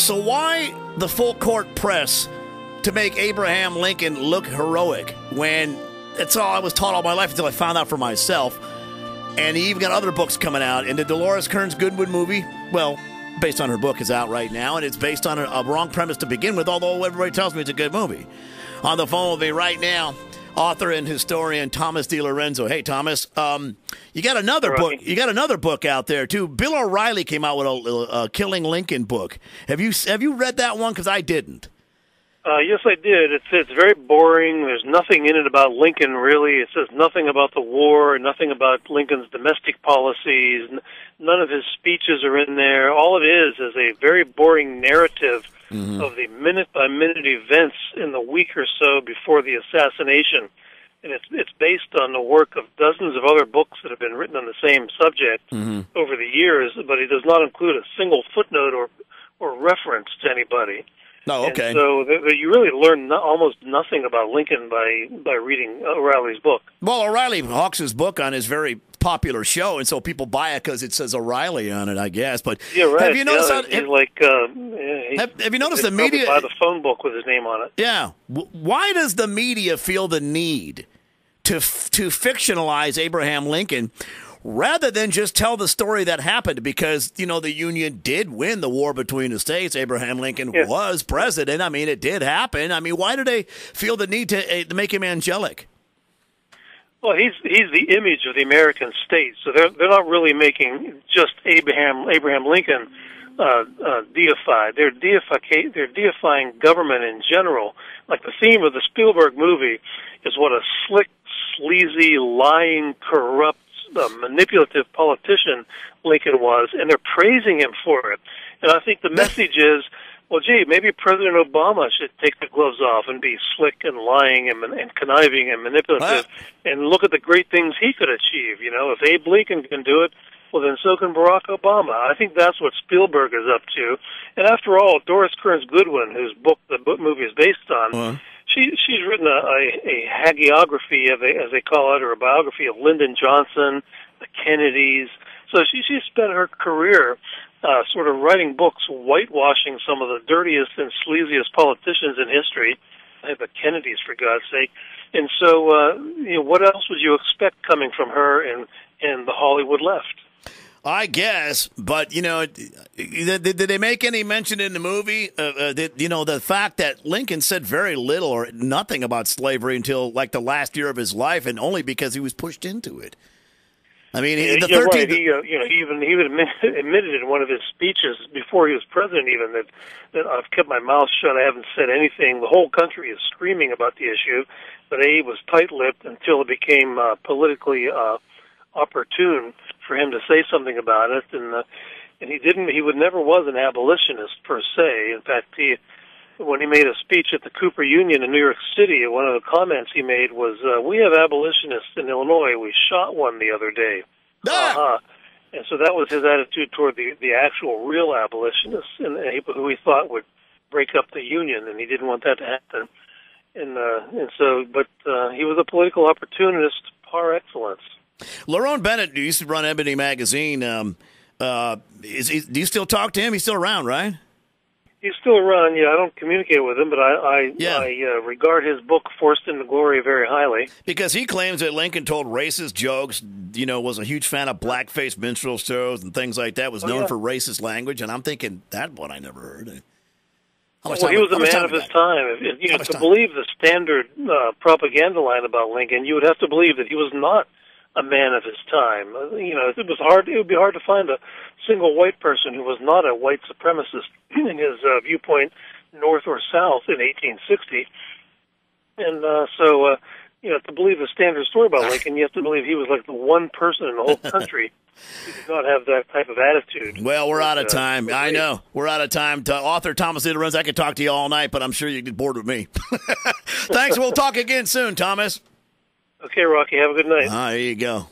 So why the full court press to make Abraham Lincoln look heroic when that's all I was taught all my life until I found out for myself? And he even got other books coming out. And the Dolores Kearns Goodwin movie, well, based on her book, is out right now. And it's based on a wrong premise to begin with, although everybody tells me it's a good movie. On the phone with me right now, author and historian Thomas DiLorenzo. Hey, Thomas, you got another book. You got another book out there too. Bill O'Reilly came out with a Killing Lincoln book. Have you read that one? Because I didn't. Yes, I did. It's very boring. There's nothing in it about Lincoln, really. It says nothing about the war, nothing about Lincoln's domestic policies. None of his speeches are in there. All it is a very boring narrative of the minute-by-minute events in the week or so before the assassination. And it's based on the work of dozens of other books that have been written on the same subject over the years, but it does not include a single footnote or reference to anybody. Oh, okay. And so you really learn almost nothing about Lincoln by reading O'Reilly's book. Well, O'Reilly hawks his book on his very popular show, and so people buy it because it says O'Reilly on it, I guess. But yeah, right. Have you noticed? Have you noticed the media buy the phone book with his name on it? Yeah. Why does the media feel the need to fictionalize Abraham Lincoln rather than just tell the story that happened? Because, the Union did win the war between the states. Abraham Lincoln was president. I mean, it did happen. I mean, why do they feel the need to make him angelic? Well, he's the image of the American state, so they're not really making just Abraham Lincoln deified. They're deifying government in general. Like the theme of the Spielberg movie is what a slick, sleazy, lying, corrupt, manipulative politician Lincoln was, and they're praising him for it. And I think the message is, well, gee, maybe President Obama should take the gloves off and be slick and lying and conniving and manipulative and look at the great things he could achieve. If Abe Lincoln can do it, well, then so can Barack Obama. I think that's what Spielberg is up to. And after all, Doris Kearns Goodwin, whose book the movie is based on, she's written a hagiography, as they call it, or a biography of Lyndon Johnson, the Kennedys. So she spent her career sort of writing books whitewashing some of the dirtiest and sleaziest politicians in history, the Kennedys, for God's sake. And so, what else would you expect coming from her and the Hollywood left? I guess, but, did they make any mention in the movie? The fact that Lincoln said very little or nothing about slavery until, like, the last year of his life, and only because he was pushed into it. I mean, the 13th... Right. He even admitted in one of his speeches before he was president even that I've kept my mouth shut, I haven't said anything. The whole country is screaming about the issue, but Abe was tight-lipped until it became politically opportune for him to say something about it, and he never was an abolitionist per se. In fact, when he made a speech at the Cooper Union in New York City, one of the comments he made was, "We have abolitionists in Illinois. We shot one the other day." And so that was his attitude toward the actual real abolitionists, and who he thought would break up the Union, and he didn't want that to happen. But he was a political opportunist par excellence. Lerone Bennett, who used to run Ebony Magazine, do you still talk to him? He's still around, right? He's still around. Yeah, I don't communicate with him, but I regard his book "Forced into Glory" very highly. Because he claims that Lincoln told racist jokes. Was a huge fan of blackface minstrel shows and things like that. Was known for racist language, and I'm thinking that one I never heard. Well, he was a man of his time. To believe the standard propaganda line about Lincoln, you would have to believe that he was not a man of his time. It was hard. It would be hard to find a single white person who was not a white supremacist in his viewpoint, north or south, in 1860. And to believe the standard story about Lincoln, you have to believe he was like the one person in the whole country who did not have that type of attitude. Well, we're out of time. I know. We're out of time. Author Thomas DiLorenzo, I could talk to you all night, but I'm sure you'd get bored with me. Thanks. We'll talk again soon, Thomas. Okay, Rocky. Have a good night. There you go.